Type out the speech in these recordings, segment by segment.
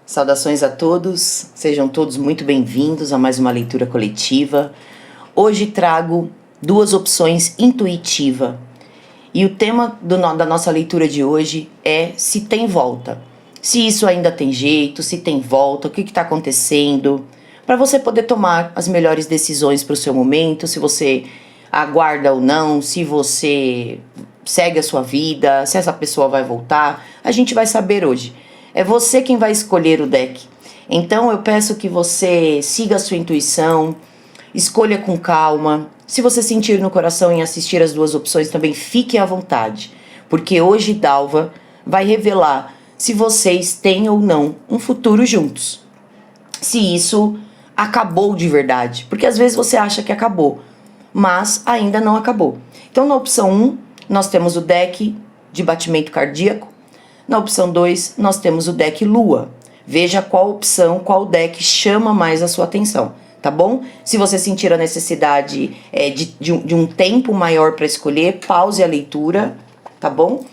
Saudações a todos, sejam todos muito bem-vindos a mais uma leitura coletiva. Hoje trago duas opções intuitivas e o tema da nossa leitura de hoje é se tem volta. Se isso ainda tem jeito, se tem volta, o que está acontecendo, para você poder tomar as melhores decisões para o seu momento, se você aguarda ou não, se você segue a sua vida, se essa pessoa vai voltar, a gente vai saber hoje. É você quem vai escolher o deck. Então eu peço que você siga a sua intuição, escolha com calma. Se você sentir no coração em assistir as duas opções, também fique à vontade. Porque hoje Dalva vai revelar se vocês têm ou não um futuro juntos. Se isso acabou de verdade. Porque às vezes você acha que acabou, mas ainda não acabou. Então na opção 1, nós temos o deck de batimento cardíaco. Na opção 2, nós temos o deck Lua. Veja qual opção, qual deck chama mais a sua atenção, tá bom? Se você sentir a necessidade de um tempo maior para escolher, pause a leitura, tá bom?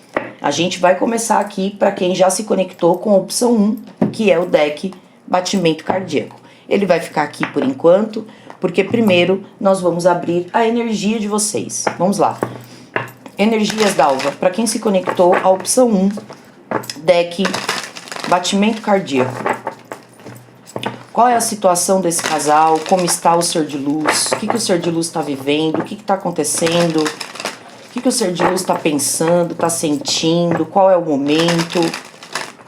A gente vai começar aqui para quem já se conectou com a opção 1, que é o deck Batimento Cardíaco. Ele vai ficar aqui por enquanto, porque primeiro nós vamos abrir a energia de vocês. Vamos lá. Energias Dalva, para quem se conectou, a opção 1, deck Batimento Cardíaco. Qual é a situação desse casal? Como está o ser de luz? O que o ser de luz está vivendo? O que está acontecendo? O que o ser de luz está pensando, está sentindo? Qual é o momento?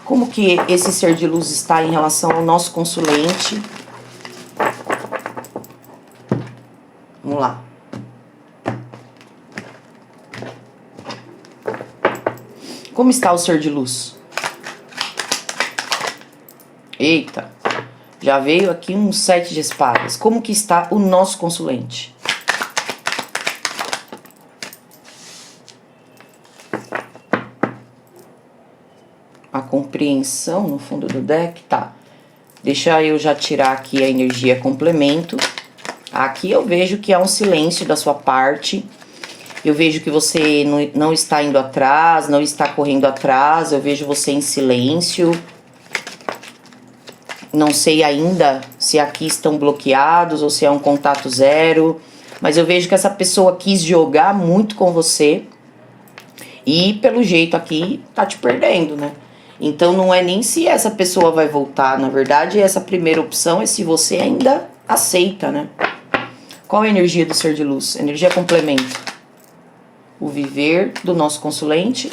Como que esse ser de luz está em relação ao nosso consulente? Vamos lá. Como está o ser de luz? Eita, já veio aqui um 7 de espadas. Como que está o nosso consulente? A compreensão no fundo do deck, tá. Deixa eu já tirar aqui a energia complemento. Aqui eu vejo que há um silêncio da sua parte. Eu vejo que você não está indo atrás, não está correndo atrás. Eu vejo você em silêncio. Não sei ainda se aqui estão bloqueados ou se é um contato zero. Mas eu vejo que essa pessoa quis jogar muito com você. E pelo jeito aqui tá te perdendo, né? Então não é nem se essa pessoa vai voltar. Na verdade, essa primeira opção é se você ainda aceita, né? Qual é a energia do ser de luz? Energia complemento. O viver do nosso consulente.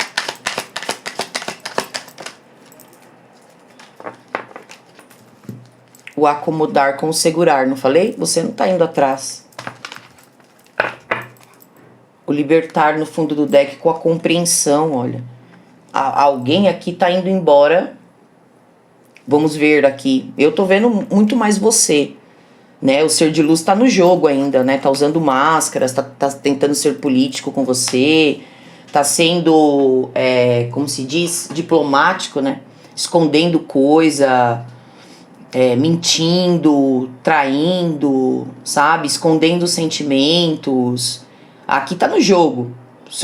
O acomodar com o segurar, não falei? Você não tá indo atrás. O libertar no fundo do deck com a compreensão, olha. Alguém aqui tá indo embora. Vamos ver aqui. Eu tô vendo muito mais você. Né, o ser de luz tá no jogo ainda, né? Tá usando máscaras, tá tentando ser político com você, tá sendo, como se diz, diplomático, né? Escondendo coisa, mentindo, traindo, sabe? Escondendo sentimentos. Aqui tá no jogo.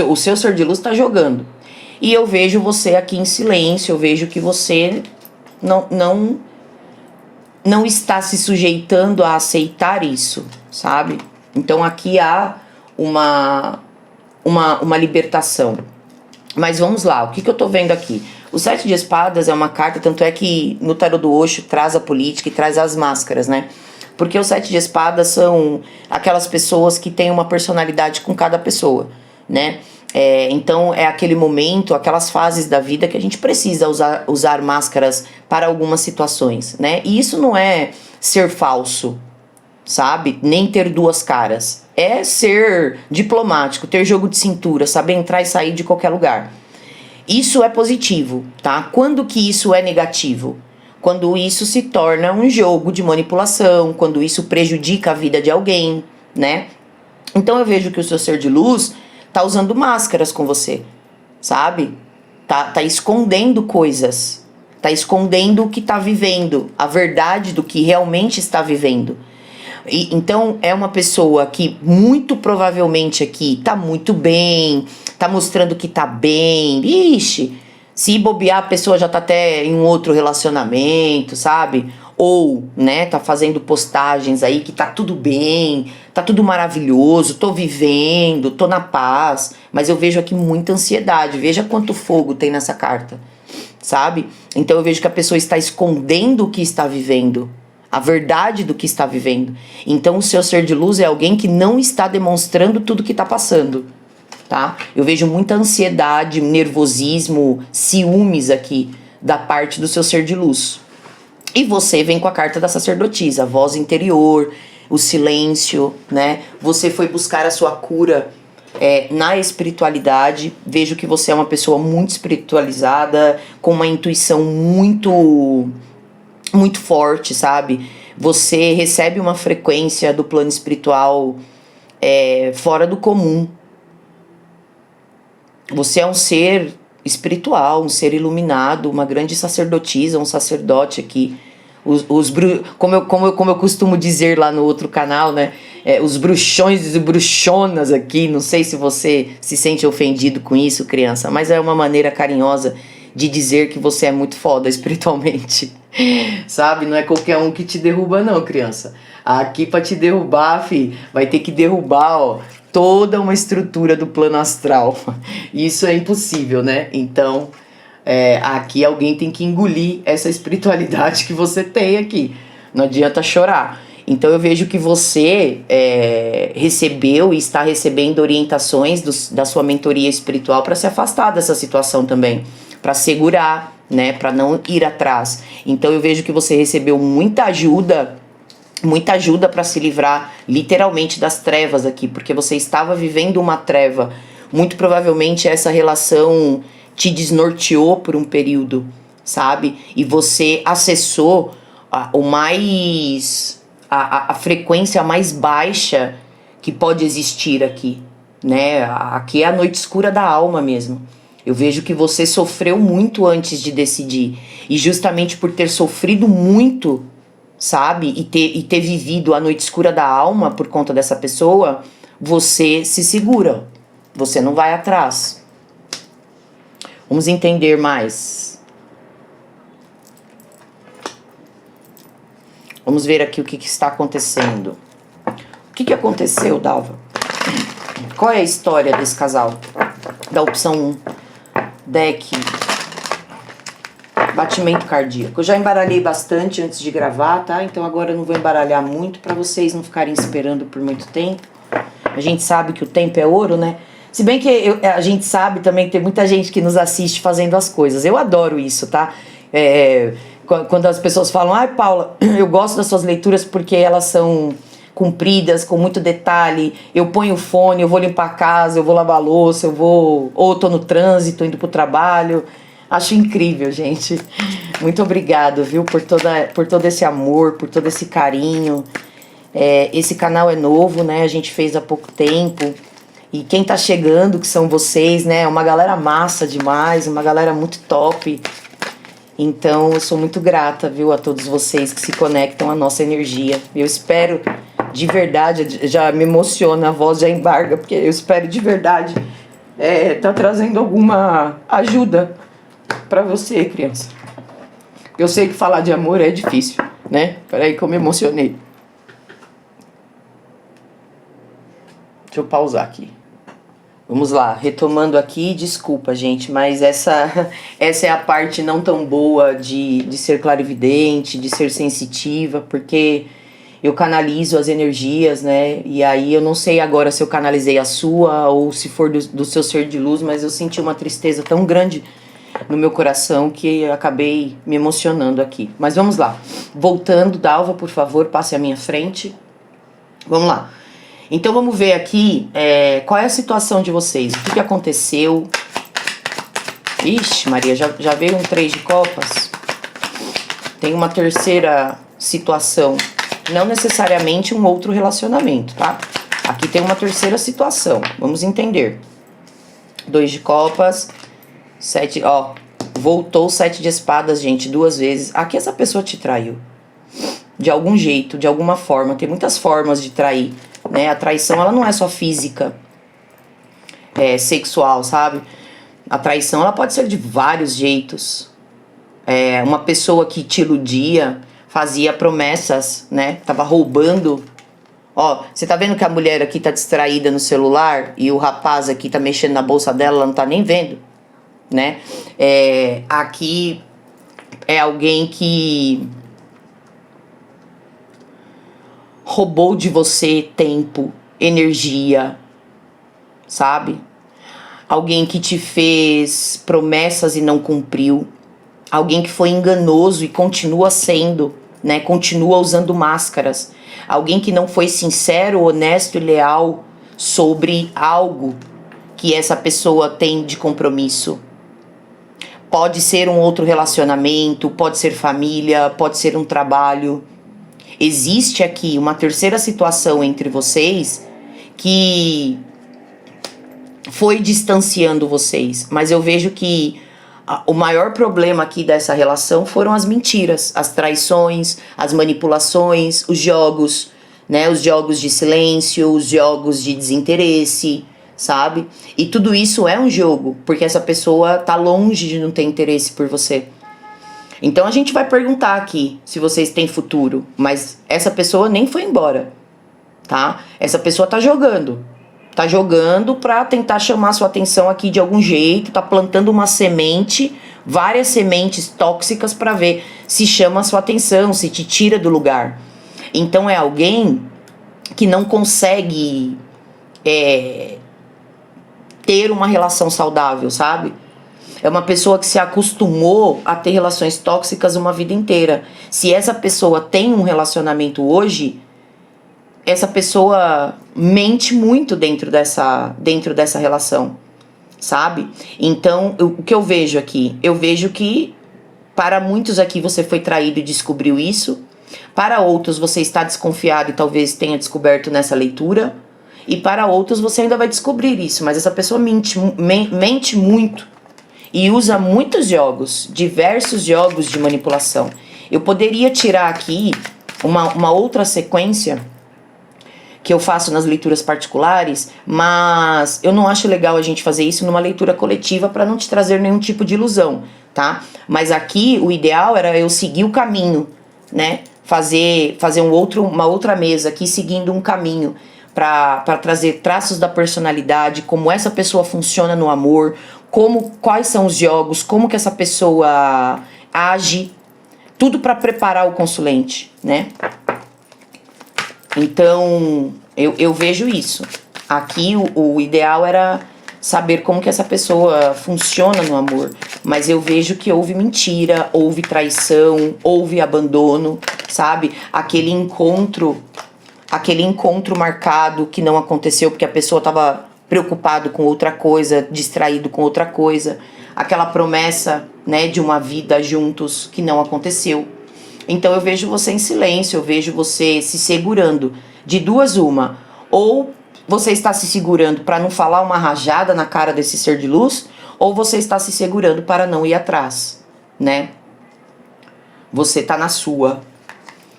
O seu ser de luz tá jogando. E eu vejo você aqui em silêncio, eu vejo que você não está se sujeitando a aceitar isso, sabe? Então aqui há uma libertação. Mas vamos lá, o que eu tô vendo aqui? O 7 de espadas é uma carta, tanto é que no tarô do Osho traz a política e traz as máscaras, né? Porque o 7 de espadas são aquelas pessoas que têm uma personalidade com cada pessoa, né? Então é aquele momento, aquelas fases da vida que a gente precisa usar máscaras para algumas situações, né? E isso não é ser falso, sabe? Nem ter duas caras. É ser diplomático, ter jogo de cintura, saber entrar e sair de qualquer lugar. Isso é positivo, tá? Quando que isso é negativo? Quando isso se torna um jogo de manipulação, quando isso prejudica a vida de alguém, né? Então eu vejo que o seu ser de luz tá usando máscaras com você, sabe? Tá escondendo coisas, tá escondendo o que tá vivendo, a verdade do que realmente está vivendo. E, então é uma pessoa que muito provavelmente aqui tá muito bem, tá mostrando que tá bem, ixi, Se bobear, a pessoa já tá até em um outro relacionamento, sabe? Ou, né, tá fazendo postagens aí que tá tudo bem, tá tudo maravilhoso, tô vivendo, tô na paz. Mas eu vejo aqui muita ansiedade. Veja quanto fogo tem nessa carta, sabe? Então eu vejo que a pessoa está escondendo o que está vivendo, a verdade do que está vivendo. Então o seu ser de luz é alguém que não está demonstrando tudo que está passando, tá? Eu vejo muita ansiedade, nervosismo, ciúmes aqui da parte do seu ser de luz. E você vem com a carta da sacerdotisa, a voz interior, o silêncio, né? Você foi buscar a sua cura na espiritualidade. Vejo que você é uma pessoa muito espiritualizada, com uma intuição muito forte, sabe? Você recebe uma frequência do plano espiritual fora do comum. Você é um ser espiritual, um ser iluminado, uma grande sacerdotisa, um sacerdote aqui. Como eu costumo dizer lá no outro canal, né? Os bruxões e bruxonas aqui. Não sei se você se sente ofendido com isso, criança, mas é uma maneira carinhosa de dizer que você é muito foda espiritualmente. Sabe? Não é qualquer um que te derruba, não, criança. Aqui pra te derrubar, vai ter que derrubar, ó, toda uma estrutura do plano astral. Isso é impossível, né? Então, aqui alguém tem que engolir essa espiritualidade que você tem aqui. Não adianta chorar. Então eu vejo que você recebeu e está recebendo orientações da sua mentoria espiritual para se afastar dessa situação também, para segurar, né, para não ir atrás. Então eu vejo que você recebeu muita ajuda para se livrar literalmente das trevas aqui, porque você estava vivendo uma treva. Muito provavelmente essa relação te desnorteou por um período, sabe? E você acessou a frequência mais baixa que pode existir aqui, né? Aqui é a noite escura da alma mesmo. Eu vejo que você sofreu muito antes de decidir. E justamente por ter sofrido muito, sabe? E ter vivido a noite escura da alma por conta dessa pessoa, você se segura. Você não vai atrás. Vamos entender mais. Vamos ver aqui o que está acontecendo. O que aconteceu, Dalva? Qual é a história desse casal? Da opção 1. Deck. Batimento cardíaco. Eu já embaralhei bastante antes de gravar, tá? Então agora eu não vou embaralhar muito para vocês não ficarem esperando por muito tempo. A gente sabe que o tempo é ouro, né? Se bem que a gente sabe também que tem muita gente que nos assiste fazendo as coisas. Eu adoro isso, tá? Quando as pessoas falam, ai, Paula, eu gosto das suas leituras porque elas são compridas, com muito detalhe. Eu ponho o fone, eu vou limpar a casa, eu vou lavar a louça, ou eu tô no trânsito, indo pro trabalho. Acho incrível, gente. Muito obrigado, viu, por todo esse amor, por todo esse carinho. Esse canal é novo, né? A gente fez há pouco tempo. E quem tá chegando, que são vocês, né? É uma galera massa demais, uma galera muito top. Então, eu sou muito grata, viu, a todos vocês que se conectam à nossa energia. Eu espero, de verdade, já me emociona, a voz já embarga, porque eu espero de verdade tá trazendo alguma ajuda pra você, criança. Eu sei que falar de amor é difícil, né? Peraí que eu me emocionei. Deixa eu pausar aqui. Vamos lá, retomando aqui, desculpa, gente, mas essa é a parte não tão boa de ser clarividente, de ser sensitiva, porque eu canalizo as energias, né? E aí eu não sei agora se eu canalizei a sua ou se for do seu ser de luz, mas eu senti uma tristeza tão grande no meu coração que eu acabei me emocionando aqui. Mas vamos lá, voltando, Dalva, por favor, passe à minha frente. Vamos lá. Então vamos ver aqui qual é a situação de vocês, o que aconteceu. Ixi, Maria, já veio um 3 de copas. Tem uma terceira situação, não necessariamente um outro relacionamento, tá? Aqui tem uma terceira situação, vamos entender. 2 de copas, 7, ó, voltou o 7 de espadas, gente, 2 vezes. Aqui essa pessoa te traiu, de algum jeito, de alguma forma, tem muitas formas de trair. Né? A traição, ela não é só física, sexual, sabe? A traição, ela pode ser de vários jeitos. Uma pessoa que te iludia, fazia promessas, né? Tava roubando. Ó, você tá vendo que a mulher aqui tá distraída no celular e o rapaz aqui tá mexendo na bolsa dela, ela não tá nem vendo, né? Aqui é alguém que roubou de você tempo, energia, sabe? Alguém que te fez promessas e não cumpriu. Alguém que foi enganoso e continua sendo, né? Continua usando máscaras. Alguém que não foi sincero, honesto e leal sobre algo que essa pessoa tem de compromisso. Pode ser um outro relacionamento, pode ser família, pode ser um trabalho. Existe aqui uma terceira situação entre vocês que foi distanciando vocês, mas eu vejo que o maior problema aqui dessa relação foram as mentiras, as traições, as manipulações, os jogos, né? Os jogos de silêncio, os jogos de desinteresse, sabe? E tudo isso é um jogo, porque essa pessoa tá longe de não ter interesse por você. Então a gente vai perguntar aqui se vocês têm futuro, mas essa pessoa nem foi embora, tá? Essa pessoa tá jogando. Tá jogando pra tentar chamar sua atenção aqui de algum jeito, tá plantando uma semente, várias sementes tóxicas pra ver se chama a sua atenção, se te tira do lugar. Então é alguém que não consegue ter uma relação saudável, sabe? É uma pessoa que se acostumou a ter relações tóxicas uma vida inteira. Se essa pessoa tem um relacionamento hoje, essa pessoa mente muito dentro dessa relação, sabe? Então, o que eu vejo aqui? Eu vejo que para muitos aqui você foi traído e descobriu isso. Para outros você está desconfiado e talvez tenha descoberto nessa leitura. E para outros você ainda vai descobrir isso. Mas essa pessoa mente muito e usa muitos jogos, diversos jogos de manipulação. Eu poderia tirar aqui uma outra sequência que eu faço nas leituras particulares, mas eu não acho legal a gente fazer isso numa leitura coletiva para não te trazer nenhum tipo de ilusão, tá? Mas aqui o ideal era eu seguir o caminho, né? Fazer uma outra mesa aqui seguindo um caminho para trazer traços da personalidade, como essa pessoa funciona no amor, quais são os jogos, como que essa pessoa age, tudo para preparar o consulente, né? Então, eu vejo isso. Aqui o ideal era saber como que essa pessoa funciona no amor. Mas eu vejo que houve mentira, houve traição, houve abandono, sabe? Aquele encontro marcado que não aconteceu porque a pessoa estava preocupado com outra coisa, distraído com outra coisa. Aquela promessa, né, de uma vida juntos que não aconteceu. Então eu vejo você em silêncio, eu vejo você se segurando. De duas uma, ou você está se segurando para não falar uma rajada na cara desse ser de luz, ou você está se segurando para não ir atrás, né? Você tá na sua.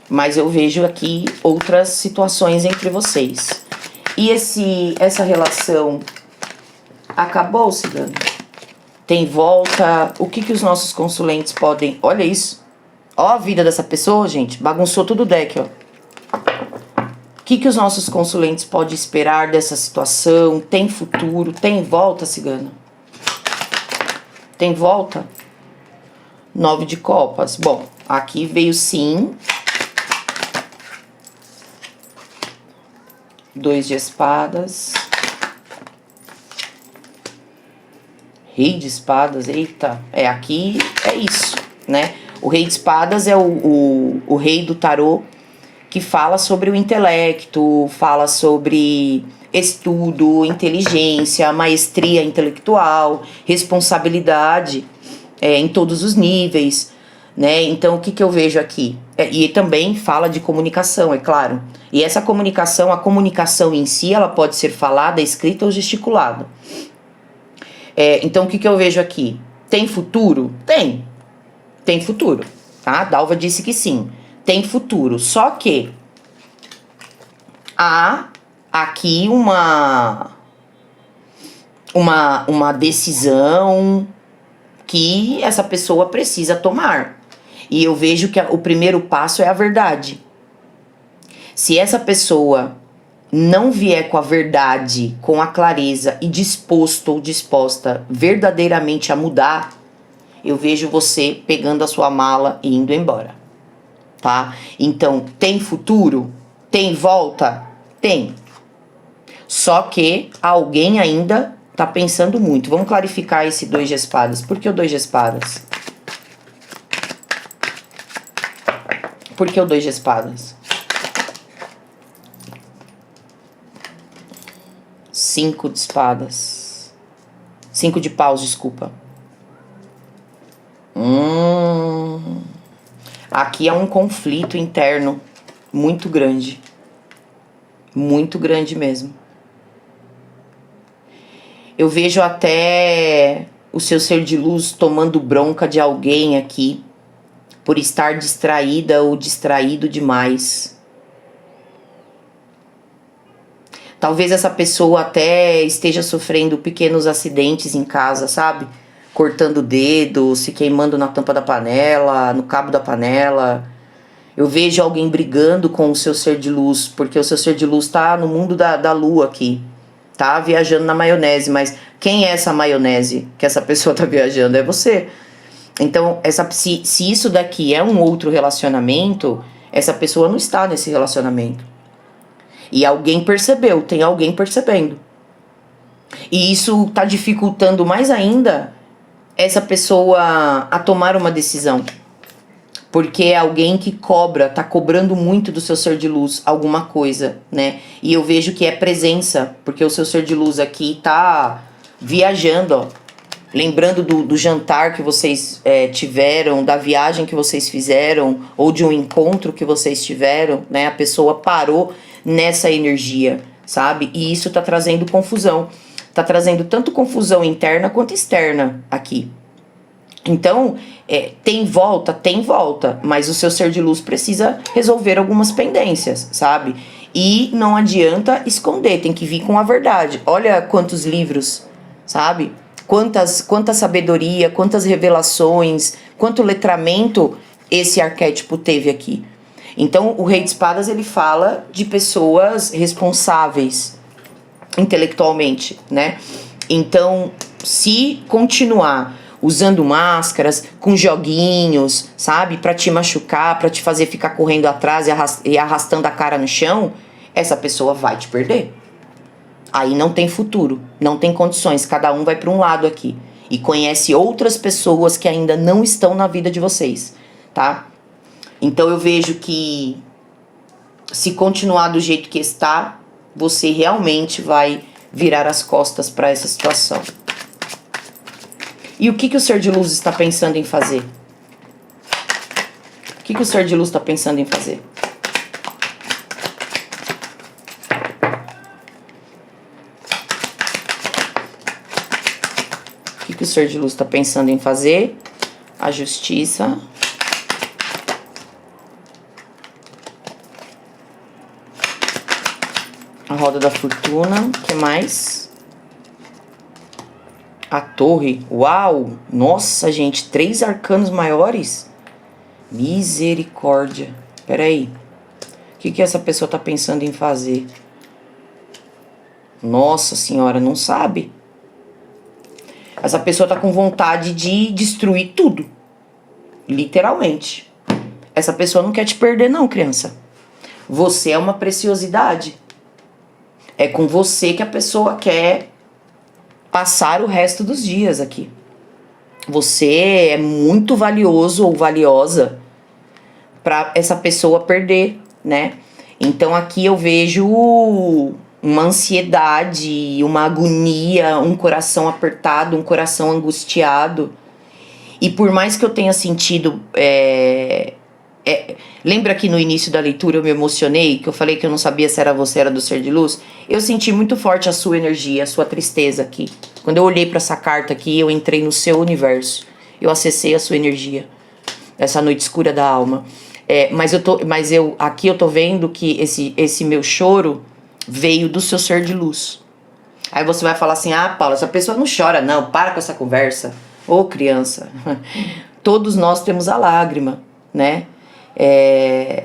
Mas eu vejo aqui outras situações entre vocês. E essa relação acabou, Cigano? Tem volta? O que os nossos consulentes podem... Olha isso. Ó a vida dessa pessoa, gente. Bagunçou tudo o deck, ó. O que os nossos consulentes podem esperar dessa situação? Tem futuro? Tem volta, Cigano? Tem volta? 9 de copas. Bom, aqui veio sim. 2 de espadas. Rei de espadas. Eita. Aqui é isso, né? O rei de espadas é o rei do tarô que fala sobre o intelecto, fala sobre estudo, inteligência, maestria intelectual, responsabilidade em todos os níveis, né? Então, o que eu vejo aqui? E também fala de comunicação, é claro. E essa comunicação, a comunicação em si, ela pode ser falada, escrita ou gesticulada. Então, o que eu vejo aqui? Tem futuro? Tem futuro, tá? Dalva disse que sim, tem futuro. Só que há aqui uma uma decisão que essa pessoa precisa tomar. E eu vejo que o primeiro passo é a verdade. Se essa pessoa não vier com a verdade, com a clareza e disposto ou disposta verdadeiramente a mudar, eu vejo você pegando a sua mala e indo embora, tá? Então, tem futuro? Tem volta? Tem. Só que alguém ainda tá pensando muito. Vamos clarificar esse 2 de espadas. Por que o 2 de espadas? Por que o 2 de espadas? 5 de espadas. 5 de paus, desculpa. Aqui é um conflito interno muito grande. Muito grande mesmo. Eu vejo até o seu ser de luz tomando bronca de alguém aqui por estar distraída ou distraído demais. Talvez essa pessoa até esteja sofrendo pequenos acidentes em casa, sabe? Cortando o dedo, se queimando na tampa da panela, no cabo da panela. Eu vejo alguém brigando com o seu ser de luz, porque o seu ser de luz tá no mundo da lua aqui. Tá viajando na maionese, mas quem é essa maionese que essa pessoa tá viajando? É você. Então, se isso daqui é um outro relacionamento, essa pessoa não está nesse relacionamento. E alguém percebeu, tem alguém percebendo. E isso tá dificultando mais ainda essa pessoa a tomar uma decisão. Porque é alguém que cobra, tá cobrando muito do seu ser de luz alguma coisa, né? E eu vejo que é presença, porque o seu ser de luz aqui tá viajando, ó. Lembrando do jantar que vocês tiveram, da viagem que vocês fizeram, ou de um encontro que vocês tiveram, né? A pessoa parou nessa energia, sabe? E isso tá trazendo confusão. Tá trazendo tanto confusão interna quanto externa aqui. Então, tem volta, mas o seu ser de luz precisa resolver algumas pendências, sabe? E não adianta esconder, tem que vir com a verdade. Olha quantos livros, sabe? Quanta sabedoria, quantas revelações, quanto letramento esse arquétipo teve aqui. Então, o Rei de Espadas, ele fala de pessoas responsáveis intelectualmente, né? Então, se continuar usando máscaras, com joguinhos, sabe? Pra te machucar, pra te fazer ficar correndo atrás e arrastando a cara no chão, essa pessoa vai te perder. Aí não tem futuro, não tem condições, cada um vai para um lado aqui. E conhece outras pessoas que ainda não estão na vida de vocês, tá? Então eu vejo que se continuar do jeito que está, você realmente vai virar as costas para essa situação. E o que o ser de luz está pensando em fazer? O que o ser de luz está pensando em fazer? O que o ser de luz está pensando em fazer? A justiça. A roda da fortuna. O que mais? A torre. Uau! Nossa, gente. 3 arcanos maiores? Misericórdia. Peraí. O que essa pessoa tá pensando em fazer? Nossa senhora, não sabe? Essa pessoa tá com vontade de destruir tudo. Literalmente. Essa pessoa não quer te perder não, criança. Você é uma preciosidade. É com você que a pessoa quer passar o resto dos dias aqui. Você é muito valioso ou valiosa para essa pessoa perder, né? Então aqui eu vejo uma ansiedade, uma agonia, um coração apertado, um coração angustiado. E por mais que eu tenha sentido... lembra que no início da leitura eu me emocionei? Que eu falei que eu não sabia se era você, era do ser de luz? Eu senti muito forte a sua energia, a sua tristeza aqui. Quando eu olhei para essa carta aqui, eu entrei no seu universo. Eu acessei a sua energia. Essa noite escura da alma. Aqui eu tô vendo que esse meu choro veio do seu ser de luz. Aí você vai falar assim, ah, Paula, essa pessoa não chora, não, para com essa conversa. Ô, criança, todos nós temos a lágrima, né?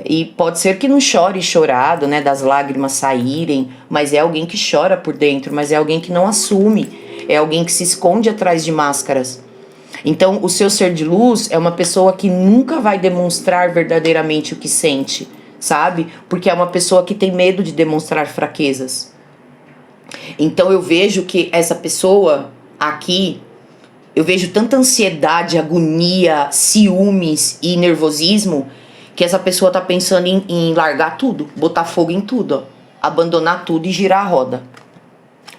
E pode ser que não chore chorado, né, das lágrimas saírem, mas é alguém que chora por dentro, mas é alguém que não assume, é alguém que se esconde atrás de máscaras. Então, o seu ser de luz é uma pessoa que nunca vai demonstrar verdadeiramente o que sente, sabe? Porque é uma pessoa que tem medo de demonstrar fraquezas. Então, eu vejo que essa pessoa aqui, eu vejo tanta ansiedade, agonia, ciúmes e nervosismo, que essa pessoa tá pensando em largar tudo, botar fogo em tudo, ó, abandonar tudo e girar a roda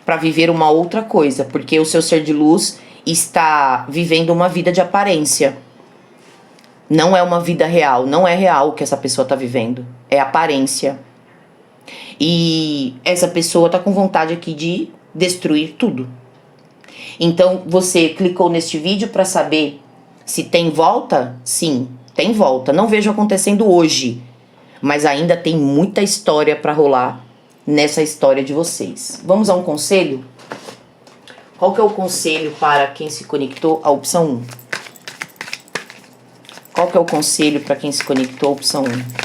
para viver uma outra coisa, porque o seu ser de luz está vivendo uma vida de aparência. Não é uma vida real, não é real o que essa pessoa tá vivendo, é aparência. E essa pessoa tá com vontade aqui de destruir tudo. Então você clicou neste vídeo para saber se tem volta? Sim, tem volta. Não vejo acontecendo hoje, mas ainda tem muita história para rolar nessa história de vocês. Vamos a um conselho? Qual que é o conselho para quem se conectou à opção 1? Qual que é o conselho para quem se conectou à opção 1?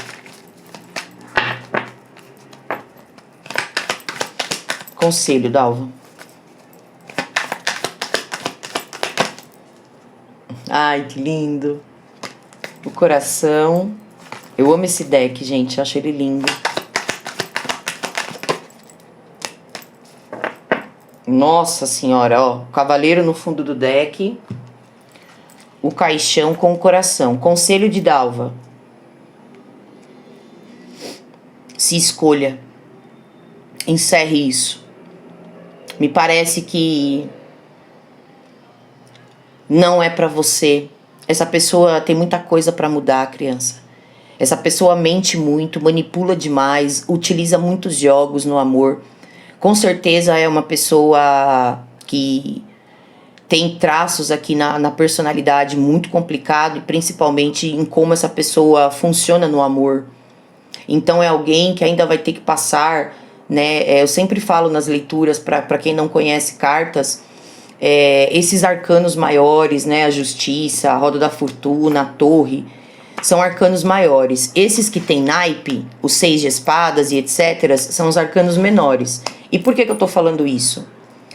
Conselho, Dalva. Ai, que lindo. O coração. Eu amo esse deck, gente. Acho ele lindo. Nossa senhora, ó. O cavaleiro no fundo do deck. O caixão com o coração. Conselho de Dalva. Se escolha. Encerre isso. Me parece que não é pra você. Essa pessoa tem muita coisa pra mudar, criança. Essa pessoa mente muito, manipula demais, utiliza muitos jogos no amor. Com certeza é uma pessoa que tem traços aqui na personalidade muito complicado e principalmente em como essa pessoa funciona no amor. Então é alguém que ainda vai ter que passar, né? Eu sempre falo nas leituras, para quem não conhece cartas, esses arcanos maiores, né? A justiça, a roda da fortuna, a torre, são arcanos maiores. Esses que tem naipe, os 6 de espadas e etc., são os arcanos menores. E por que eu tô falando isso?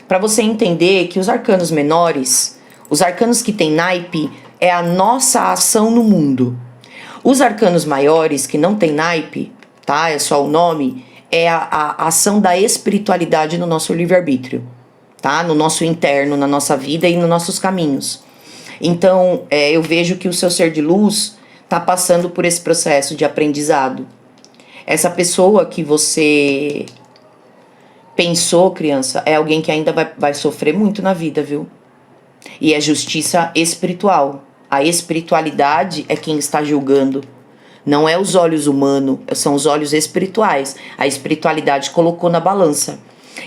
Para você entender que os arcanos menores, os arcanos que tem naipe, é a nossa ação no mundo. Os arcanos maiores, que não tem naipe, tá? É só o nome, é a ação da espiritualidade no nosso livre-arbítrio, tá? No nosso interno, na nossa vida e nos nossos caminhos. Então, eu vejo que o seu ser de luz tá passando por esse processo de aprendizado. Essa pessoa que você pensou, criança, é alguém que ainda vai sofrer muito na vida, viu? E é justiça espiritual. A espiritualidade é quem está julgando. Não é os olhos humanos, são os olhos espirituais. A espiritualidade colocou na balança.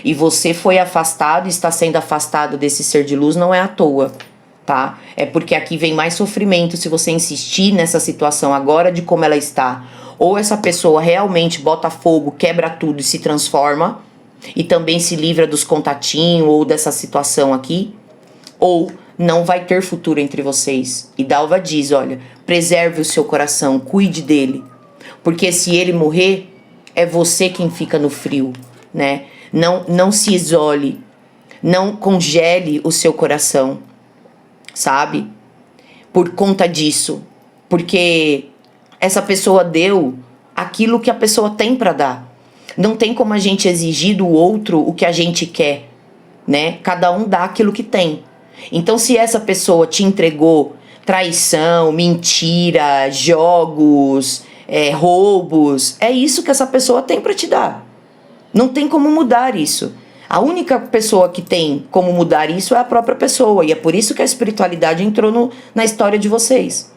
E você foi afastado e está sendo afastado desse ser de luz, não é à toa, tá? É porque aqui vem mais sofrimento se você insistir nessa situação agora de como ela está. Ou essa pessoa realmente bota fogo, quebra tudo e se transforma, e também se livra dos contatinhos ou dessa situação aqui, ou não vai ter futuro entre vocês. E Dalva diz, olha, preserve o seu coração, cuide dele, porque se ele morrer, é você quem fica no frio, né? Não se isole, não congele o seu coração, sabe? Por conta disso, porque essa pessoa deu aquilo que a pessoa tem para dar. Não tem como a gente exigir do outro o que a gente quer, né? Cada um dá aquilo que tem. Então, se essa pessoa te entregou traição, mentira, jogos, roubos, é isso que essa pessoa tem para te dar. Não tem como mudar isso. A única pessoa que tem como mudar isso é a própria pessoa. E é por isso que a espiritualidade entrou na história de vocês,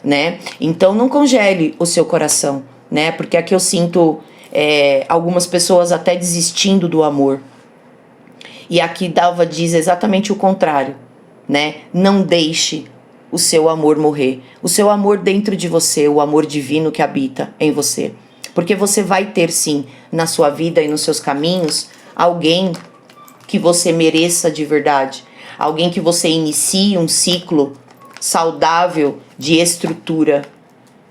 né? Então, não congele o seu coração, né? Porque aqui eu sinto algumas pessoas até desistindo do amor. E aqui Dalva diz exatamente o contrário, né? Não deixe o seu amor morrer. O seu amor dentro de você, o amor divino que habita em você. Porque você vai ter sim, na sua vida e nos seus caminhos, alguém que você mereça de verdade. Alguém que você inicie um ciclo saudável de estrutura,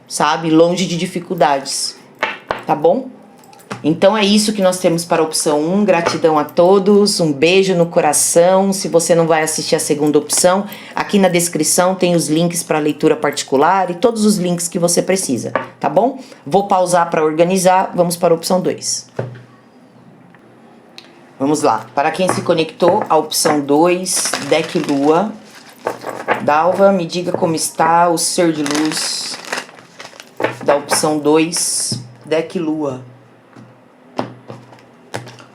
sabe? Longe de dificuldades, tá bom? Então é isso que nós temos para a opção 1. Gratidão a todos, um beijo no coração. Se você não vai assistir a segunda opção, aqui na descrição tem os links para leitura particular e todos os links que você precisa, tá bom? Vou pausar para organizar, vamos para a opção 2. Vamos lá, para quem se conectou, a opção 2, deck Lua. Dalva, me diga como está o ser de luz da opção 2, deck Lua.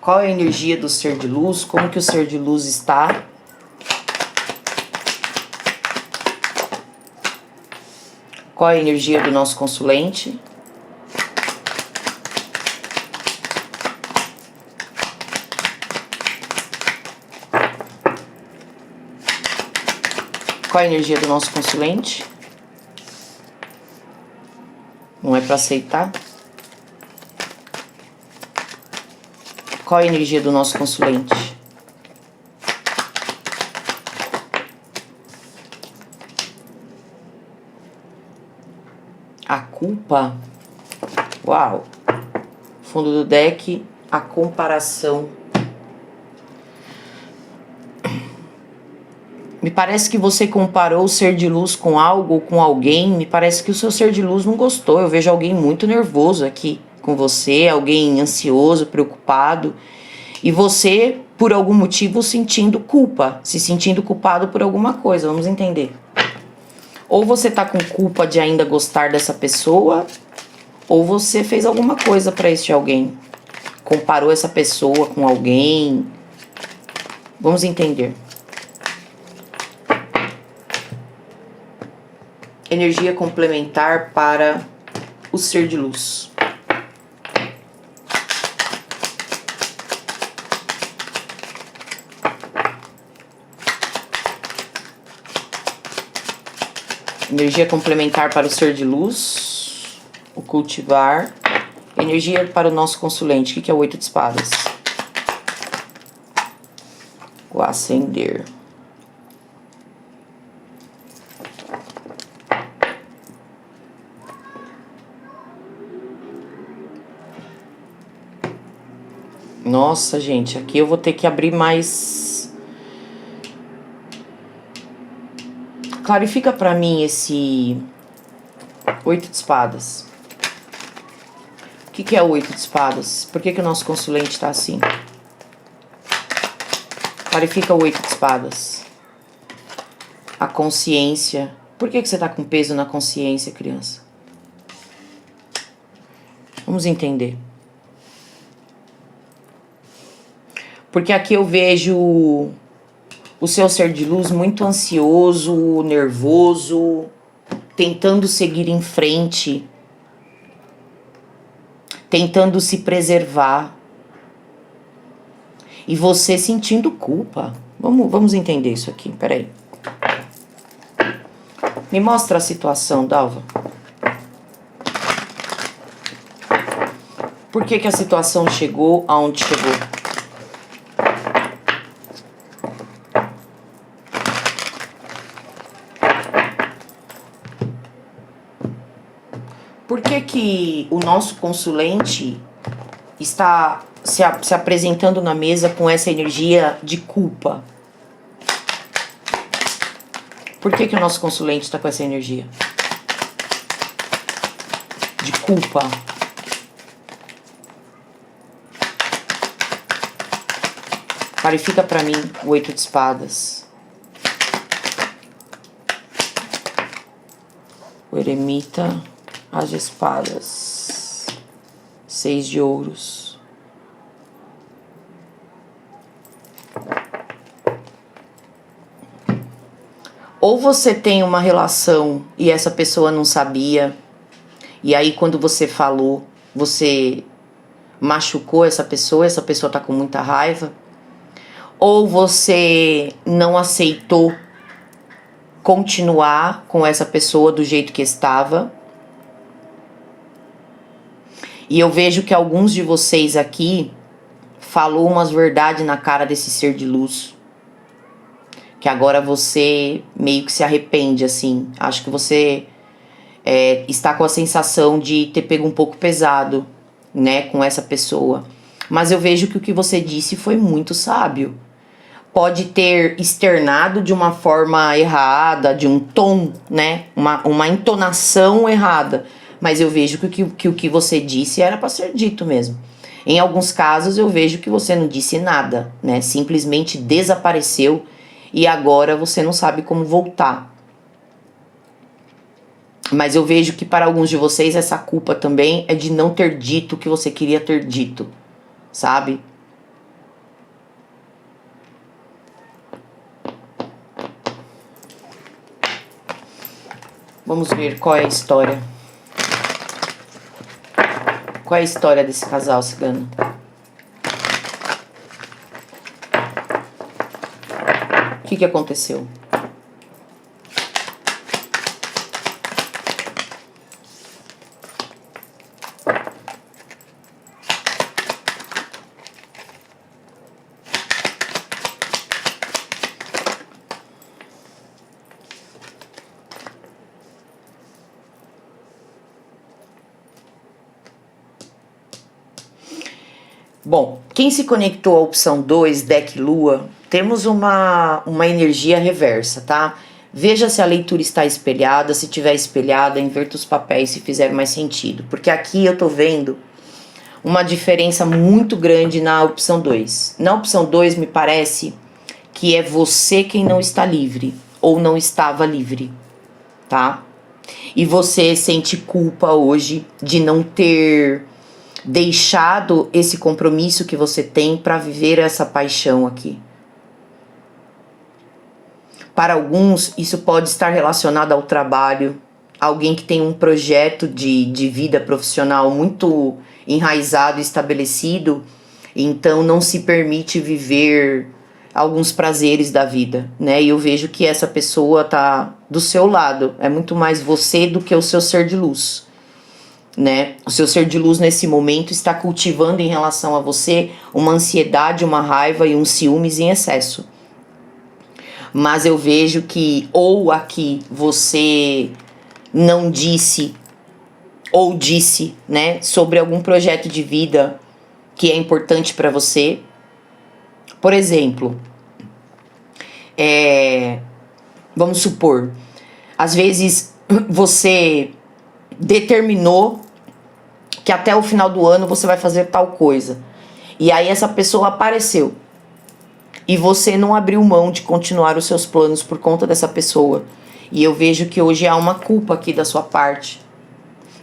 Qual é a energia do ser de luz? Como que o ser de luz está? Qual é a energia do nosso consulente? Qual é a energia do nosso consulente? Não é para aceitar? Qual é a energia do nosso consulente? A culpa? Uau! Fundo do deck, a comparação. Me parece que você comparou o ser de luz com algo ou com alguém. Me parece que o seu ser de luz não gostou. Eu vejo alguém muito nervoso aqui com você, alguém ansioso, preocupado, e você, por algum motivo, sentindo culpa, se sentindo culpado por alguma coisa, vamos entender. Ou você tá com culpa de ainda gostar dessa pessoa, ou você fez alguma coisa para este alguém, comparou essa pessoa com alguém, vamos entender. Energia complementar para o ser de luz. Energia complementar para o ser de luz, o cultivar. Energia para o nosso consulente, o que é o 8 de espadas? O ascender. Nossa, gente, aqui eu vou ter que abrir mais. Clarifica pra mim esse 8 de espadas. O que é o 8 de espadas? Por que o nosso consulente tá assim? Clarifica o 8 de espadas. A consciência. Por que você tá com peso na consciência, criança? Vamos entender. Porque aqui eu vejo o seu ser de luz muito ansioso, nervoso, tentando seguir em frente, tentando se preservar. E você sentindo culpa. Vamos entender isso aqui, peraí. Me mostra a situação, Dalva. Por que a situação chegou aonde chegou? Por que o nosso consulente está se apresentando na mesa com essa energia de culpa? Por que o nosso consulente está com essa energia de culpa? Clarifica para mim o 8 de espadas. O eremita, as de espadas, 6 de ouros. Ou você tem uma relação e essa pessoa não sabia, e aí quando você falou, você machucou essa pessoa tá com muita raiva. Ou você não aceitou continuar com essa pessoa do jeito que estava. E eu vejo que alguns de vocês aqui falou umas verdades na cara desse ser de luz, que agora você meio que se arrepende, assim. Acho que você está com a sensação de ter pego um pouco pesado, né, com essa pessoa. Mas eu vejo que o que você disse foi muito sábio. Pode ter externado de uma forma errada, de um tom, né, uma entonação errada. Mas eu vejo que o que você disse era para ser dito mesmo. Em alguns casos eu vejo que você não disse nada, né, simplesmente desapareceu e agora você não sabe como voltar. Mas eu vejo que para alguns de vocês essa culpa também é de não ter dito o que você queria ter dito, sabe? Vamos ver qual é a história. Qual é a história desse casal cigano? O que aconteceu? Bom, quem se conectou à opção 2, deck lua, temos uma energia reversa, tá? Veja se a leitura está espelhada, se tiver espelhada, inverta os papéis se fizer mais sentido. Porque aqui eu tô vendo uma diferença muito grande na opção 2. Na opção 2 me parece que é você quem não está livre, ou não estava livre, tá? E você sente culpa hoje de não ter deixado esse compromisso que você tem para viver essa paixão aqui. Para alguns, isso pode estar relacionado ao trabalho, alguém que tem um projeto de vida profissional muito enraizado e estabelecido, então não se permite viver alguns prazeres da vida, né? E eu vejo que essa pessoa tá do seu lado, é muito mais você do que o seu ser de luz, né? O seu ser de luz nesse momento está cultivando em relação a você uma ansiedade, uma raiva e um ciúmes em excesso. Mas eu vejo que ou aqui você não disse ou disse, né, sobre algum projeto de vida que é importante para você. Por exemplo, vamos supor, às vezes você determinou que até o final do ano você vai fazer tal coisa. E aí essa pessoa apareceu. E você não abriu mão de continuar os seus planos por conta dessa pessoa. E eu vejo que hoje há uma culpa aqui da sua parte.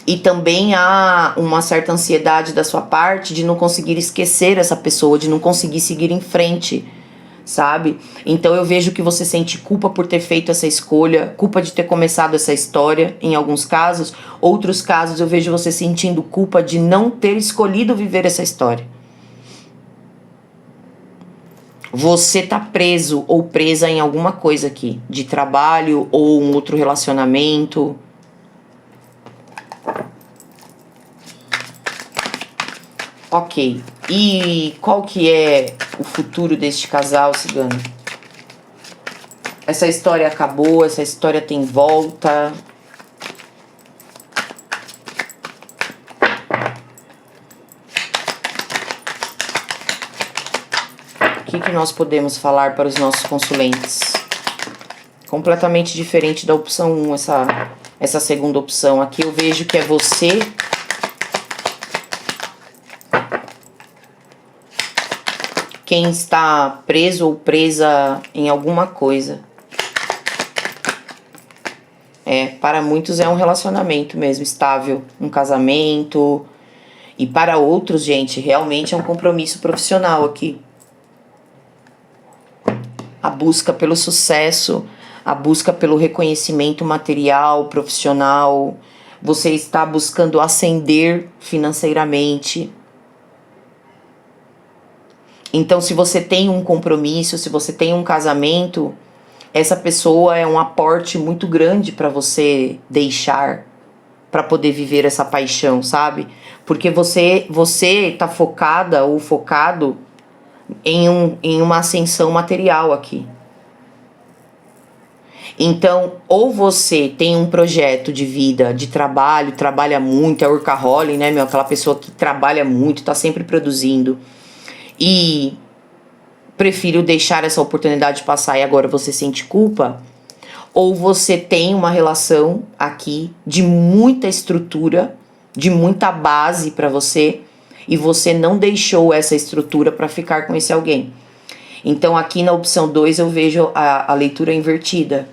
E também há uma certa ansiedade da sua parte de não conseguir esquecer essa pessoa, de não conseguir seguir em frente, sabe? Então eu vejo que você sente culpa por ter feito essa escolha, culpa de ter começado essa história, em alguns casos. Outros casos eu vejo você sentindo culpa de não ter escolhido viver essa história. Você tá preso ou presa em alguma coisa aqui, de trabalho ou um outro relacionamento. Ok, e qual que é o futuro deste casal cigano? Essa história acabou, essa história tem volta. O que nós podemos falar para os nossos consulentes? Completamente diferente da opção 1, essa segunda opção. Aqui eu vejo que é você quem está preso ou presa em alguma coisa. Para muitos é um relacionamento mesmo, estável, um casamento. E para outros, gente, realmente é um compromisso profissional aqui. A busca pelo sucesso, a busca pelo reconhecimento material, profissional. Você está buscando ascender financeiramente. Então, se você tem um compromisso, se você tem um casamento, essa pessoa é um aporte muito grande para você deixar, para poder viver essa paixão, sabe? Porque você tá focada ou focado em uma ascensão material aqui. Então, ou você tem um projeto de vida, de trabalho, trabalha muito, é workaholic, né, meu? Aquela pessoa que trabalha muito, tá sempre produzindo. E prefiro deixar essa oportunidade passar e agora você sente culpa. Ou você tem uma relação aqui de muita estrutura, de muita base para você, e você não deixou essa estrutura para ficar com esse alguém. Então, aqui na opção 2 eu vejo a leitura invertida.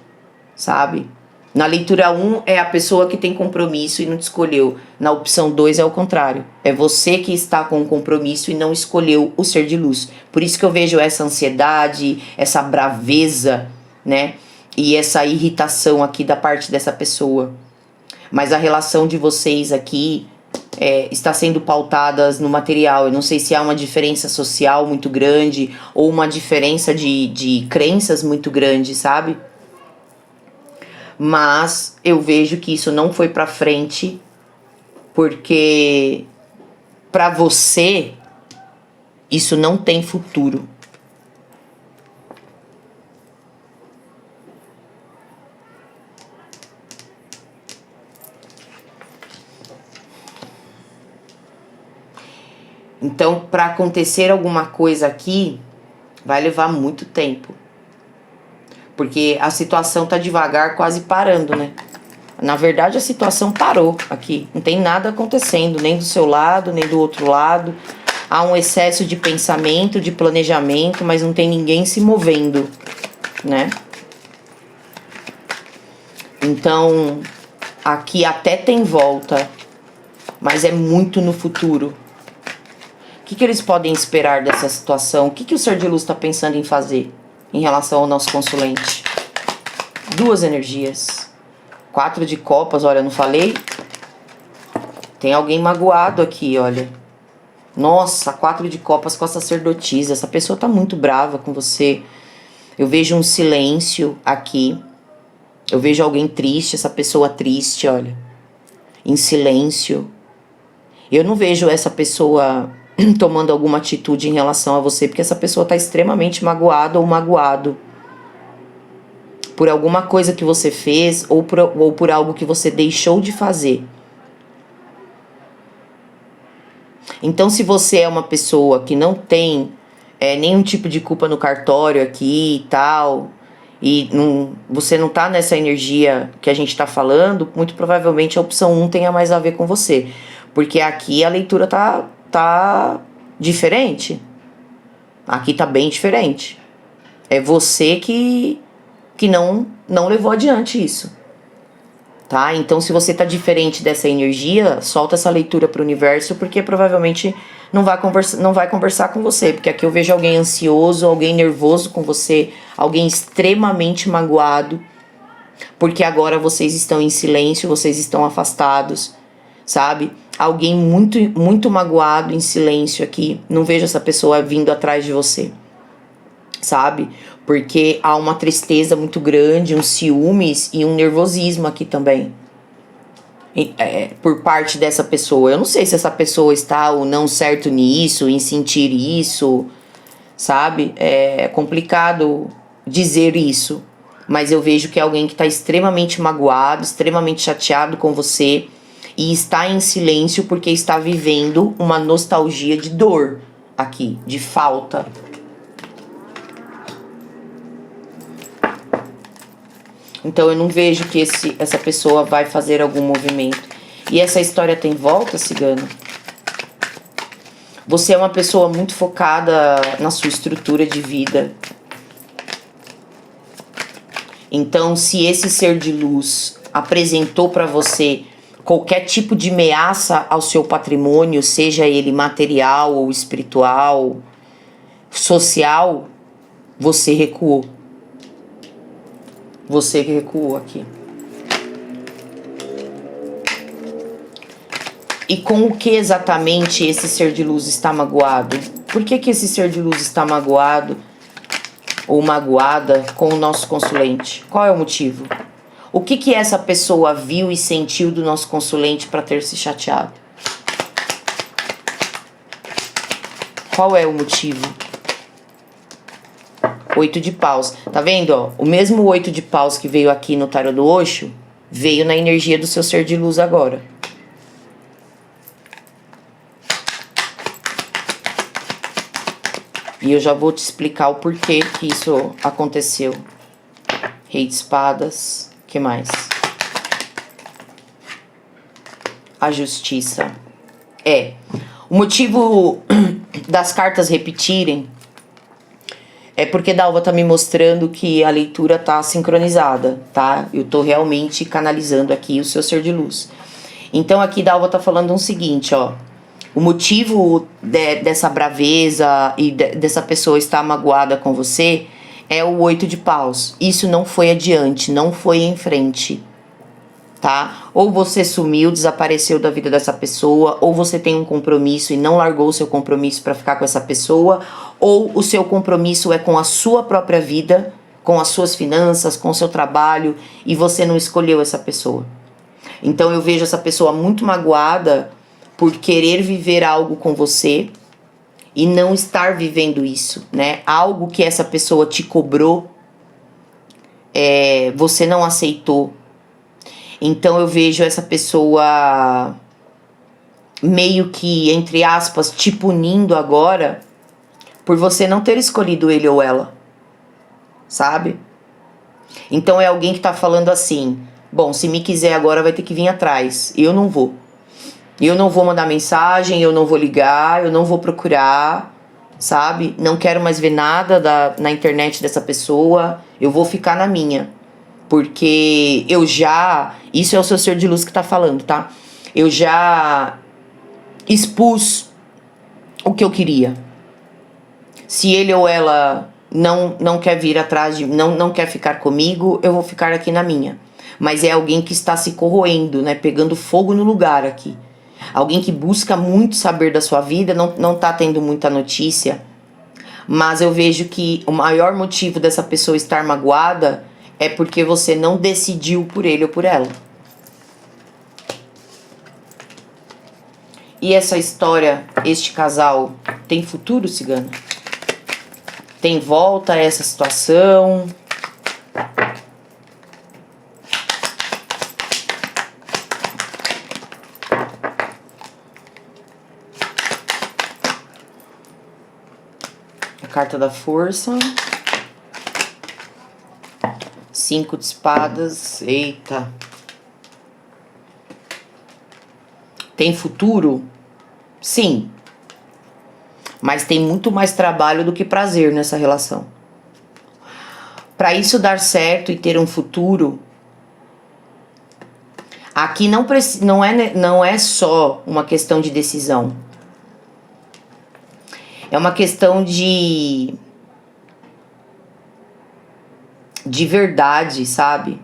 Sabe? Na leitura 1 é a pessoa que tem compromisso e não te escolheu. Na opção 2 é o contrário. É você que está com o compromisso e não escolheu o ser de luz. Por isso que eu vejo essa ansiedade, essa braveza, né? E essa irritação aqui da parte dessa pessoa. Mas a relação de vocês aqui está sendo pautada no material. Eu não sei se há uma diferença social muito grande ou uma diferença de crenças muito grande, sabe? Mas eu vejo que isso não foi pra frente, porque pra você isso não tem futuro. Então, pra acontecer alguma coisa aqui, vai levar muito tempo. Porque a situação tá devagar, quase parando, né? Na verdade, a situação parou aqui. Não tem nada acontecendo, nem do seu lado, nem do outro lado. Há um excesso de pensamento, de planejamento, mas não tem ninguém se movendo, né? Então, aqui até tem volta, mas é muito no futuro. O que eles podem esperar dessa situação? O que o ser de luz está pensando em fazer em relação ao nosso consulente? 2 energias. 4 de copas, olha, não falei? Tem alguém magoado aqui, olha. Nossa, 4 de copas com a sacerdotisa. Essa pessoa tá muito brava com você. Eu vejo um silêncio aqui. Eu vejo alguém triste, essa pessoa triste, olha. Em silêncio. Eu não vejo essa pessoa tomando alguma atitude em relação a você, porque essa pessoa tá extremamente magoada ou magoado por alguma coisa que você fez ou por algo que você deixou de fazer. Então, se você é uma pessoa que não tem nenhum tipo de culpa no cartório aqui e tal, e você não tá nessa energia que a gente tá falando, muito provavelmente a opção 1 tenha mais a ver com você. Porque aqui a leitura tá diferente. Aqui tá bem diferente. É você que não levou adiante isso. Tá? Então, se você tá diferente dessa energia, solta essa leitura pro universo, porque provavelmente não vai conversar com você. Porque aqui eu vejo alguém ansioso, alguém nervoso com você, alguém extremamente magoado, porque agora vocês estão em silêncio, vocês estão afastados, sabe? Alguém muito, muito magoado em silêncio aqui. Não vejo essa pessoa vindo atrás de você, sabe? Porque há uma tristeza muito grande, um ciúmes e um nervosismo aqui também. Por parte dessa pessoa. Eu não sei se essa pessoa está ou não certo nisso, em sentir isso, sabe? É complicado dizer isso. Mas eu vejo que é alguém que está extremamente magoado, extremamente chateado com você e está em silêncio porque está vivendo uma nostalgia de dor aqui, de falta. Então eu não vejo que essa pessoa vai fazer algum movimento. E essa história tem volta, cigano? Você é uma pessoa muito focada na sua estrutura de vida. Então, se esse ser de luz apresentou para você qualquer tipo de ameaça ao seu patrimônio, seja ele material ou espiritual, social, você recuou. Você que recuou aqui. E com o que exatamente esse ser de luz está magoado? Por que esse ser de luz está magoado ou magoada com o nosso consulente? Qual é o motivo? O que essa pessoa viu e sentiu do nosso consulente para ter se chateado? Qual é o motivo? 8 de paus. Tá vendo, ó? O mesmo 8 de paus que veio aqui no tarô do Osho, veio na energia do seu ser de luz agora. E eu já vou te explicar o porquê que isso aconteceu. Rei de espadas. O que mais? A justiça. O motivo das cartas repetirem é porque Dalva tá me mostrando que a leitura tá sincronizada, tá? Eu tô realmente canalizando aqui o seu ser de luz. Então aqui Dalva tá falando o seguinte, ó. O motivo dessa braveza e dessa pessoa estar magoada com você é o 8 de paus. Isso não foi adiante, não foi em frente, tá? Ou você sumiu, desapareceu da vida dessa pessoa, ou você tem um compromisso e não largou o seu compromisso para ficar com essa pessoa, ou o seu compromisso é com a sua própria vida, com as suas finanças, com o seu trabalho, e você não escolheu essa pessoa. Então eu vejo essa pessoa muito magoada por querer viver algo com você e não estar vivendo isso, né? Algo que essa pessoa te cobrou, você não aceitou. Então eu vejo essa pessoa meio que, entre aspas, te punindo agora por você não ter escolhido ele ou ela, sabe? Então é alguém que tá falando assim, bom, se me quiser agora vai ter que vir atrás, eu não vou. Eu não vou mandar mensagem, eu não vou ligar, eu não vou procurar, sabe? Não quero mais ver nada na internet dessa pessoa, eu vou ficar na minha. Porque eu já... Isso é o seu ser de luz que tá falando, tá? Eu já expus o que eu queria. Se ele ou ela não quer vir atrás de... Não quer ficar comigo, eu vou ficar aqui na minha. Mas é alguém que está se corroendo, né? Pegando fogo no lugar aqui. Alguém que busca muito saber da sua vida, não tá tendo muita notícia. Mas eu vejo que o maior motivo dessa pessoa estar magoada é porque você não decidiu por ele ou por ela. E essa história, este casal, tem futuro, cigana? Tem volta a essa situação? A carta da força. 5 de espadas. Eita. Tem futuro? Sim. Mas tem muito mais trabalho do que prazer nessa relação. Para isso dar certo e ter um futuro, aqui não é só uma questão de decisão. É uma questão de verdade, sabe?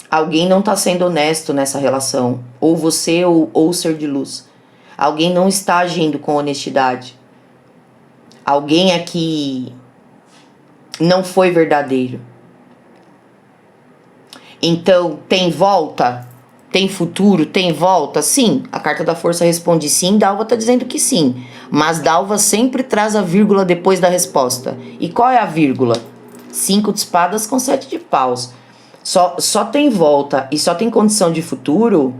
Alguém não tá sendo honesto nessa relação. Ou você ou o ser de luz. Alguém não está agindo com honestidade. Alguém aqui não foi verdadeiro. Então, tem volta? Tem futuro? Tem volta? Sim. A carta da força responde sim. Dalva tá dizendo que sim. Mas Dalva sempre traz a vírgula depois da resposta. E qual é a vírgula? 5 de espadas com 7 de paus. Só tem volta e só tem condição de futuro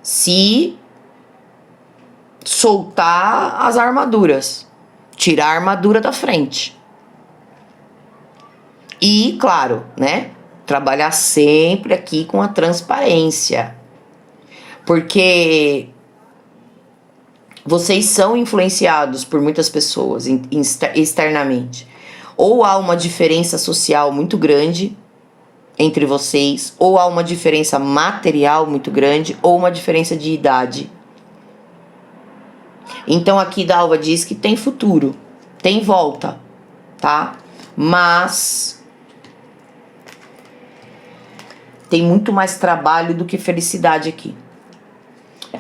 se soltar as armaduras. Tirar a armadura da frente. E, claro, né? Trabalhar sempre aqui com a transparência. Porque vocês são influenciados por muitas pessoas externamente. Ou há uma diferença social muito grande entre vocês, ou há uma diferença material muito grande, ou uma diferença de idade. Então aqui Dalva diz que tem futuro, tem volta, tá? Mas tem muito mais trabalho do que felicidade aqui.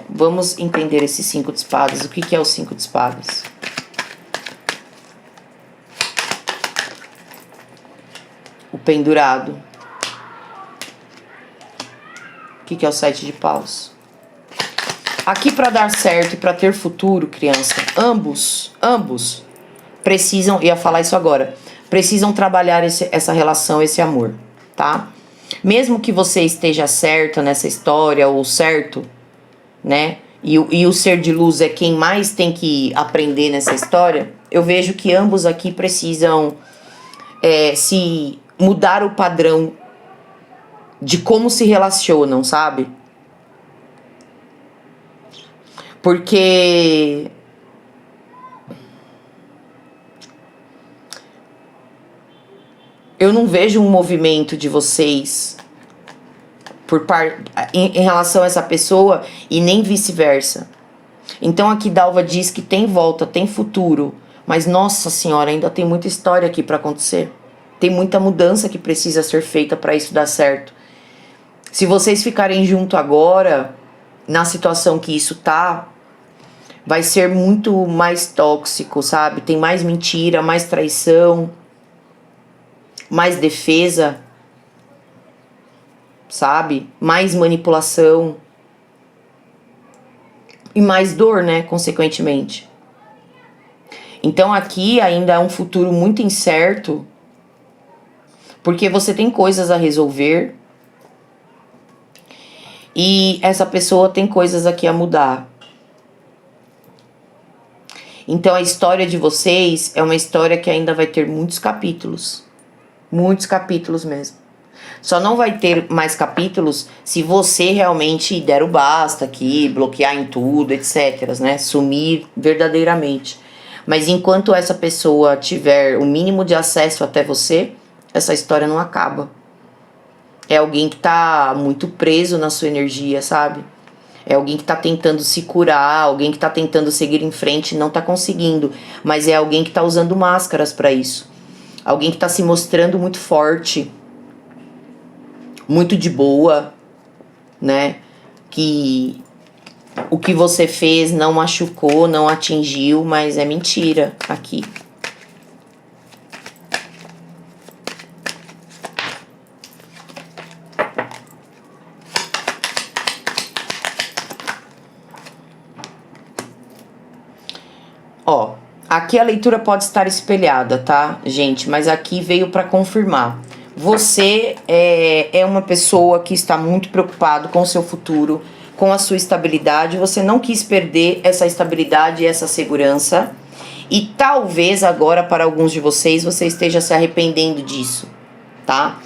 Vamos entender esse 5 de espadas. O que é o 5 de espadas? O pendurado. O que é o 7 de paus? Aqui para dar certo e para ter futuro, criança, ambos precisam, ia falar isso agora, precisam trabalhar essa relação, esse amor, tá? Mesmo que você esteja certa nessa história, ou certo, né? E o ser de luz é quem mais tem que aprender nessa história, eu vejo que ambos aqui precisam se mudar o padrão de como se relacionam, sabe? Porque eu não vejo um movimento de vocês em relação a essa pessoa e nem vice-versa. Então aqui Dalva diz que tem volta, tem futuro, mas nossa senhora, ainda tem muita história aqui para acontecer. Tem muita mudança que precisa ser feita para isso dar certo. Se vocês ficarem junto agora, na situação que isso tá, vai ser muito mais tóxico, sabe? Tem mais mentira, mais traição, mais defesa, sabe? Mais manipulação e mais dor, né? Consequentemente. Então aqui ainda é um futuro muito incerto, porque você tem coisas a resolver e essa pessoa tem coisas aqui a mudar. Então a história de vocês é uma história que ainda vai ter muitos capítulos. Muitos capítulos mesmo. Só não vai ter mais capítulos se você realmente der o basta aqui, bloquear em tudo, etc, né? Sumir verdadeiramente. Mas enquanto essa pessoa tiver o mínimo de acesso até você, essa história não acaba. É alguém que tá muito preso na sua energia, sabe? É alguém que tá tentando se curar, alguém que tá tentando seguir em frente e não tá conseguindo. Mas é alguém que tá usando máscaras pra isso. Alguém que tá se mostrando muito forte, muito de boa, né? Que o que você fez não machucou, não atingiu, mas é mentira aqui. Ó, aqui a leitura pode estar espelhada, tá, gente? Mas aqui veio para confirmar. Você é uma pessoa que está muito preocupado com o seu futuro, com a sua estabilidade. Você não quis perder essa estabilidade e essa segurança. E talvez agora, para alguns de vocês, você esteja se arrependendo disso, tá?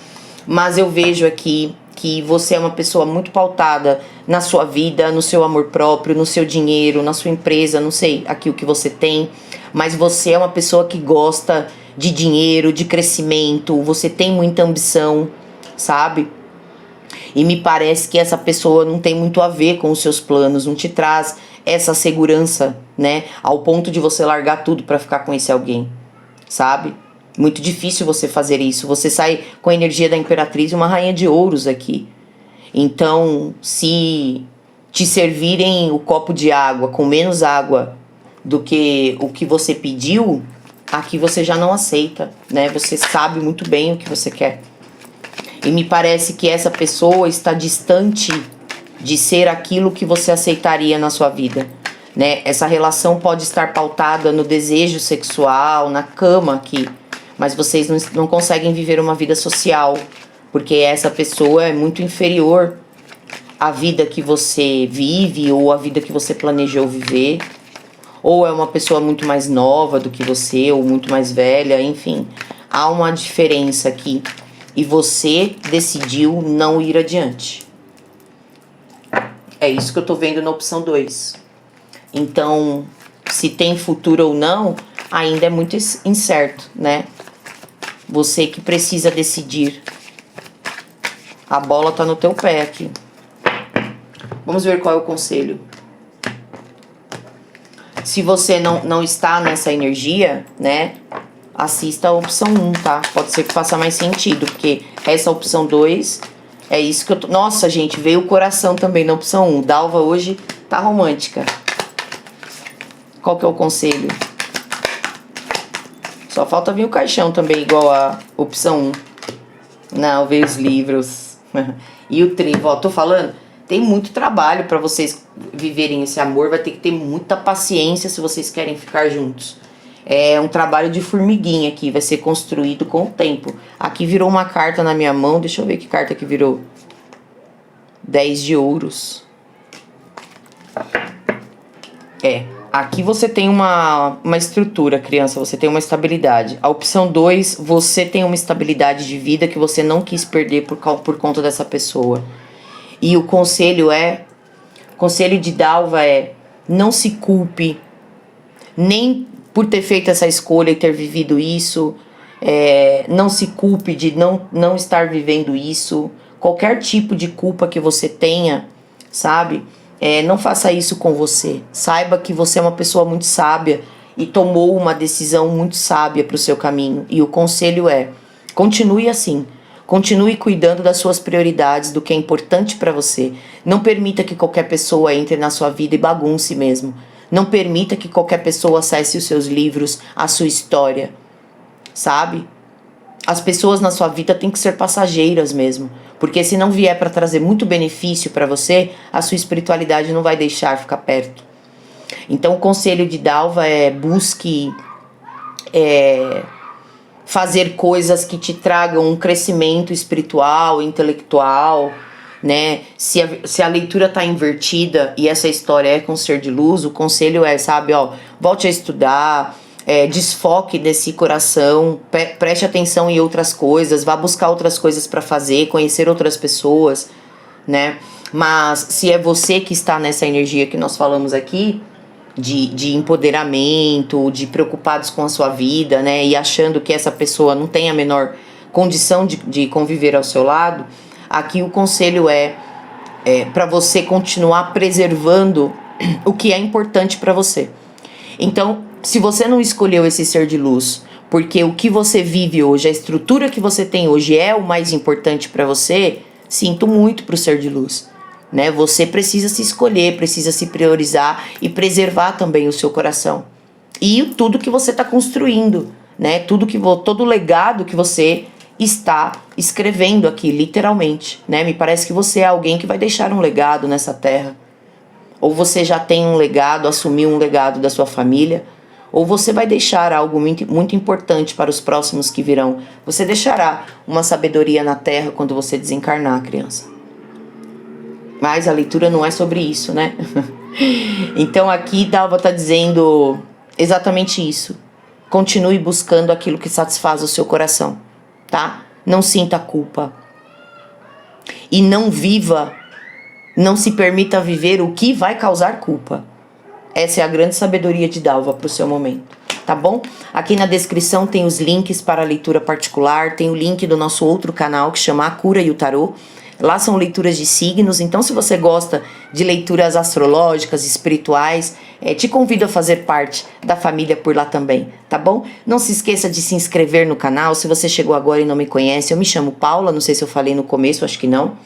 Mas eu vejo aqui que você é uma pessoa muito pautada na sua vida, no seu amor próprio, no seu dinheiro, na sua empresa, não sei aqui o que você tem, mas você é uma pessoa que gosta de dinheiro, de crescimento, você tem muita ambição, sabe? E me parece que essa pessoa não tem muito a ver com os seus planos, não te traz essa segurança, né? Ao ponto de você largar tudo pra ficar com esse alguém, sabe? Muito difícil você fazer isso. Você sai com a energia da Imperatriz e uma Rainha de Ouros aqui. Então, se te servirem o copo de água com menos água do que o que você pediu, aqui você já não aceita, né? Você sabe muito bem o que você quer. E me parece que essa pessoa está distante de ser aquilo que você aceitaria na sua vida, né? Essa relação pode estar pautada no desejo sexual, na cama aqui, mas vocês não conseguem viver uma vida social, porque essa pessoa é muito inferior à vida que você vive ou à vida que você planejou viver, ou é uma pessoa muito mais nova do que você, ou muito mais velha, enfim. Há uma diferença aqui e você decidiu não ir adiante. É isso que eu tô vendo na opção 2. Então, se tem futuro ou não, ainda é muito incerto, né? Você que precisa decidir. A bola tá no teu pé aqui. Vamos ver qual é o conselho. Se você não está nessa energia, né? Assista a opção 1, tá? Pode ser que faça mais sentido, porque essa opção 2 é isso que eu tô... Nossa, gente, veio o coração também na opção 1. Dalva hoje tá romântica. Qual que é o conselho? Só falta vir o caixão também, igual a opção 1. Não, veio os livros. E o trivo, ó, tô falando, tem muito trabalho pra vocês viverem esse amor. Vai ter que ter muita paciência se vocês querem ficar juntos. É um trabalho de formiguinha aqui, vai ser construído com o tempo. Aqui virou uma carta na minha mão, deixa eu ver que carta que virou. 10 de ouros. Aqui você tem uma estrutura, criança, você tem uma estabilidade. A opção 2, você tem uma estabilidade de vida que você não quis perder por conta dessa pessoa. E o conselho de Dalva é: não se culpe, nem por ter feito essa escolha e ter vivido isso, não se culpe de não estar vivendo isso. Qualquer tipo de culpa que você tenha, sabe? Não faça isso com você. Saiba que você é uma pessoa muito sábia e tomou uma decisão muito sábia para o seu caminho. E o conselho é: continue assim. Continue cuidando das suas prioridades, do que é importante para você. Não permita que qualquer pessoa entre na sua vida e bagunce mesmo. Não permita que qualquer pessoa acesse os seus livros, a sua história, sabe? As pessoas na sua vida têm que ser passageiras mesmo, porque se não vier para trazer muito benefício para você, a sua espiritualidade não vai deixar ficar perto. Então o conselho de Dalva é: busque fazer coisas que te tragam um crescimento espiritual, intelectual, né? Se a leitura tá invertida e essa história é com ser de luz, o conselho é, sabe, volte a estudar, desfoque desse coração, preste atenção em outras coisas, vá buscar outras coisas para fazer, conhecer outras pessoas, né? Mas se é você que está nessa energia que nós falamos aqui, de empoderamento, de preocupados com a sua vida, né? E achando que essa pessoa não tem a menor condição de conviver ao seu lado, aqui o conselho é para você continuar preservando o que é importante para você. Então, se você não escolheu esse ser de luz, porque o que você vive hoje, a estrutura que você tem hoje é o mais importante para você, sinto muito pro ser de luz, né? Você precisa se escolher, precisa se priorizar e preservar também o seu coração. E tudo que você está construindo, né? Todo o legado que você está escrevendo aqui, literalmente, né? Me parece que você é alguém que vai deixar um legado nessa terra. Ou você já tem um legado, assumiu um legado da sua família, ou você vai deixar algo muito, muito importante para os próximos que virão. Você deixará uma sabedoria na terra quando você desencarnar, criança. Mas a leitura não é sobre isso, né? Então aqui Dalva está dizendo exatamente isso. Continue buscando aquilo que satisfaz o seu coração, tá? Não sinta culpa. E não se permita viver o que vai causar culpa. Essa é a grande sabedoria de Dalva para o seu momento, tá bom? Aqui na descrição tem os links para a leitura particular, tem o link do nosso outro canal que chama A Cura e o Tarô. Lá são leituras de signos, então se você gosta de leituras astrológicas, espirituais, te convido a fazer parte da família por lá também, tá bom? Não se esqueça de se inscrever no canal. Se você chegou agora e não me conhece, eu me chamo Paula, não sei se eu falei no começo, acho que não.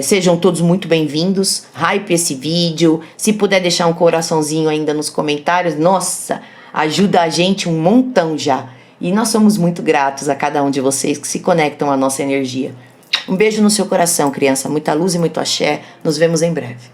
Sejam todos muito bem-vindos. Hype esse vídeo. Se puder deixar um coraçãozinho ainda nos comentários, nossa, ajuda a gente um montão já. E nós somos muito gratos a cada um de vocês que se conectam à nossa energia. Um beijo no seu coração, criança. Muita luz e muito axé. Nos vemos em breve.